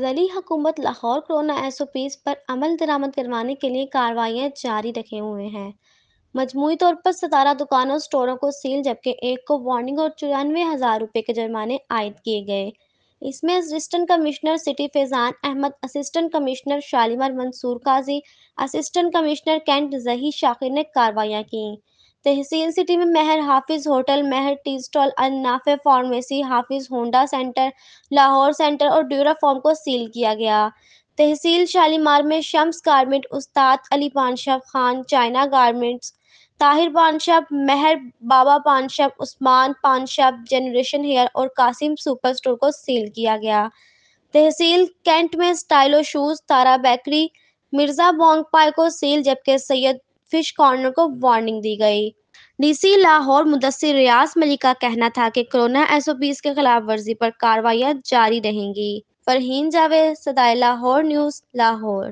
مرکزی حکومت Lahore corona SOPs پر عمل درآمد کروانے کے لیے کارروائیاں جاری رکھے ہوئے ہیں۔ مجموعی طور پر 17 دکانوں اسٹوروں کو سیل جبکہ ایک کو وارننگ اور 94,000 روپے کے جرمانے عائد کیے گئے۔ اس میں اسسٹنٹ کمشنر سٹی فیضان احمد، اسسٹنٹ کمشنر شالیمار منصور قاضی، اسسٹنٹ کمشنر کینٹ ظہیر شاکر نے کارروائیاں کیں۔ تحصیل سٹی میں مہر حافظ ہوٹل، مہر ٹی اسٹال، النافع فارمیسی، حافظ ہونڈا سینٹر، لاہور سینٹر اور ڈیورا فارم کو سیل کیا گیا۔ تحصیل شالیمار میں شمس گارمنٹ، استاد علی پان shop, Khan China garments, Tahir پان شاپ، مہر بابا پان شاپ، عثمان پان شاپ، جنریشن ہیئر اور قاسم سپر اسٹور کو سیل کیا گیا۔ تحصیل کینٹ میں اسٹائلو شوز، تارا بیکری، مرزا بونگ پائے کو سیل جبکہ سید فش کارنر کو وارننگ دی گئی۔ DC لاہور مدثر ریاض ملک کا کہنا تھا کہ کورونا SOPs کی خلاف ورزی پر کارروائیاں جاری رہیں گی۔ فرحین جاوید، صدائے لاہور نیوز، لاہور۔